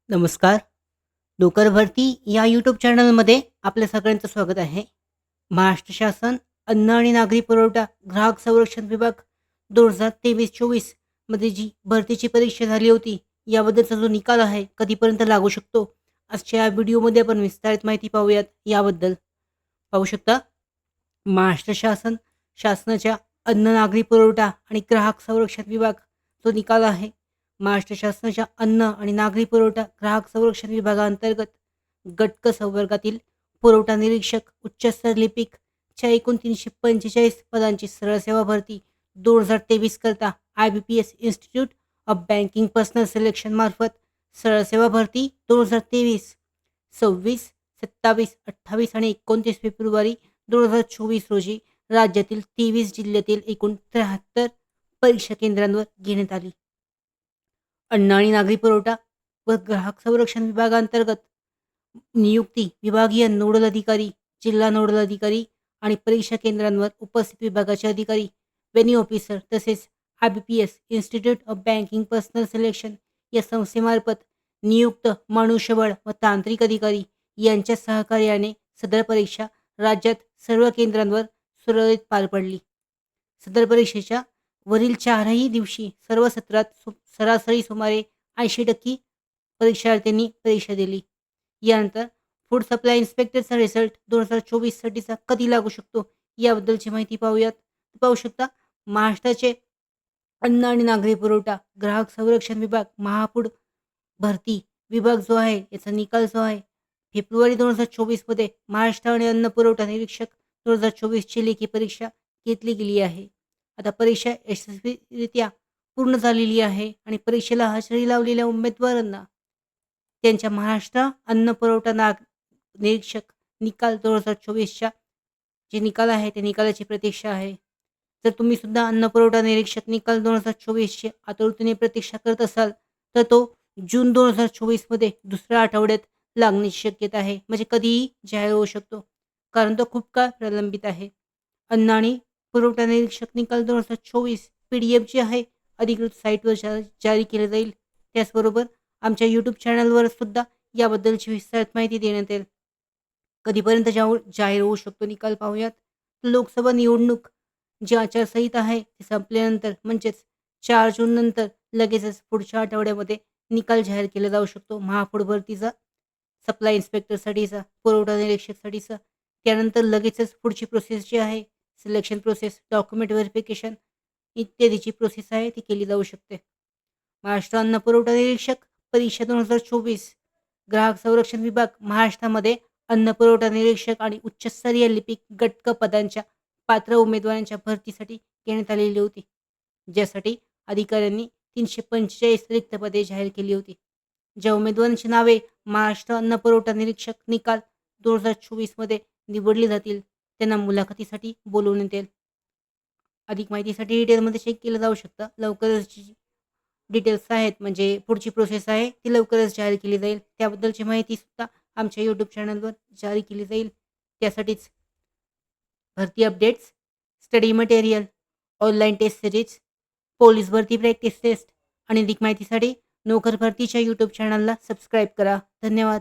नमस्कार. नोकर भरती या यूट्यूब चॅनलमध्ये आपल्या सगळ्यांचं स्वागत आहे. महाराष्ट्र शासन अन्न आणि नागरी पुरवठा ग्राहक संरक्षण विभाग 2023-24 मध्ये जी भरतीची परीक्षा झाली होती, याबद्दलचा जो निकाल आहे, कधीपर्यंत लागू शकतो? आजच्या या व्हिडिओमध्ये आपण विस्तारित माहिती पाहूयात याबद्दल. पाहू शकता, महाराष्ट्र शासनाच्या अन्न, नागरी पुरवठा आणि ग्राहक संरक्षण विभाग जो निकाल आहे, महाराष्ट्र शासनाच्या अन्न आणि नागरी पुरवठा ग्राहक संरक्षण विभागाअंतर्गत गट क संवर्गातील पुरवठा निरीक्षक उच्चस्तर लिपिक च्या एकूण 345 पदांची सरळ सेवा भरती 2023 करता IBPS institute of banking personal selection मार्फत सरळ सेवा भरती 2023 26, 27, 28 आणि 29 फेब्रुवारी 2024 रोजी राज्यातील 23 जिल्ह्यातील एकूण 73 परीक्षा केंद्रांवर घेण्यात आली. अन्न आणि नागरी पुरवठा व ग्राहक संरक्षण विभागांतर्गत नियुक्ती विभागीय नोडल अधिकारी, जिल्हा नोडल अधिकारी आणि परीक्षा केंद्रांवर उपस्थित विभागाचे अधिकारी, वेन्यू ऑफिसर तसेच IBPS institute of banking personal selection या संस्थेमार्फत नियुक्त मनुष्यबळ व तांत्रिक अधिकारी यांच्या सहकार्याने सदर परीक्षा राज्यात सर्व केंद्रांवर सुरळीत पार पडली. सदर परीक्षेच्या वरील 4ही दिवशी सर्व सत्रात सरासरी सुमारे 80% परीक्षार्थ्यांनी परीक्षा दिली. यानंतर फूड सप्लाय इन्स्पेक्टरचा रिझल्ट 2024 साठीचा कधी लागू शकतो याबद्दलची माहिती पाहूयात. पाहू शकता, महाराष्ट्राचे अन्न आणि नागरी पुरवठा ग्राहक संरक्षण विभाग महाफूड भरती विभाग जो आहे, याचा निकाल जो आहे, फेब्रुवारी 2024 मध्ये महाराष्ट्र आणि अन्न पुरवठा निरीक्षक 2024 ची लेखी परीक्षा घेतली गेली आहे. आता परीक्षा यशस्वीरित्या पूर्ण झालेली आहे आणि परीक्षेला हजेरी लावलेल्या उमेदवारांना त्यांच्या महाराष्ट्र अन्न पुरवठा निरीक्षक निकाल 2024च्या जे निकाल आहे, त्या निकालाची प्रतीक्षा आहे. जर तुम्ही सुद्धा अन्न पुरवठा निरीक्षक निकाल 2024ची आतुरतेने प्रतीक्षा करत असाल, तर तो जून 2024 मध्ये दुसऱ्या आठवड्यात लागण्याची शक्यता आहे. म्हणजे कधीही जाहीर होऊ शकतो, कारण तो खूप काळ प्रलंबित आहे. अन्न आणि पुरवठा निरीक्षक निकाल 2024 PDF जे आहे, अधिकृत साईटवर जारी केले जाईल. त्याचबरोबर आमच्या यूट्यूब चॅनलवर सुद्धा याबद्दलची विस्तारित माहिती देण्यात येईल. कधीपर्यंत जाहीर होऊ शकतो निकाल पाहूयात. लोकसभा निवडणूक जी आचारसंहिता आहे ती संपल्यानंतर, म्हणजेच 4 जून नंतर लगेचच पुढच्या आठवड्यामध्ये निकाल जाहीर केला जाऊ शकतो महाफूड भरतीचा, सप्लाय इन्स्पेक्टरसाठीचा, पुरवठा निरीक्षकसाठीचा. त्यानंतर लगेचच पुढची प्रोसेस जी आहे, सिलेक्शन प्रोसेस, डॉक्युमेंट व्हेरिफिकेशन इत्यादीची प्रोसेस आहे ती केली जाऊ शकते. महाराष्ट्र अन्न पुरवठा निरीक्षक परीक्षा 2024 ग्राहक संरक्षण विभाग महाराष्ट्रामध्ये अन्न पुरवठा निरीक्षक आणि उच्चस्तरीय लिपिक गट क पदांच्या पात्र उमेदवारांच्या भरतीसाठी घेण्यात आलेली होती, ज्यासाठी अधिकाऱ्यांनी 345 रिक्त पदे जाहीर केली होती. ज्या उमेदवारांची नावे महाराष्ट्र अन्न पुरवठा निरीक्षक निकाल 2024 मध्ये निवडली जातील, त्यांना मुलाखतीसाठी बोलवण्यात येईल. अधिक माहितीसाठी डिटेलमध्ये चेक केलं जाऊ शकतं. लवकरच डिटेल्स आहेत, म्हणजे पुढची प्रोसेस आहे, ती लवकरच जाहीर केली जाईल. त्याबद्दलची माहितीसुद्धा आमच्या यूट्यूब चॅनलवर जारी केली जाईल. त्यासाठीच भरती updates, study material, online test series, police भरती प्रॅक्टिस टेस्ट आणि अधिक माहितीसाठी नोकर भरतीच्या यूट्यूब चॅनलला सबस्क्राईब करा. धन्यवाद.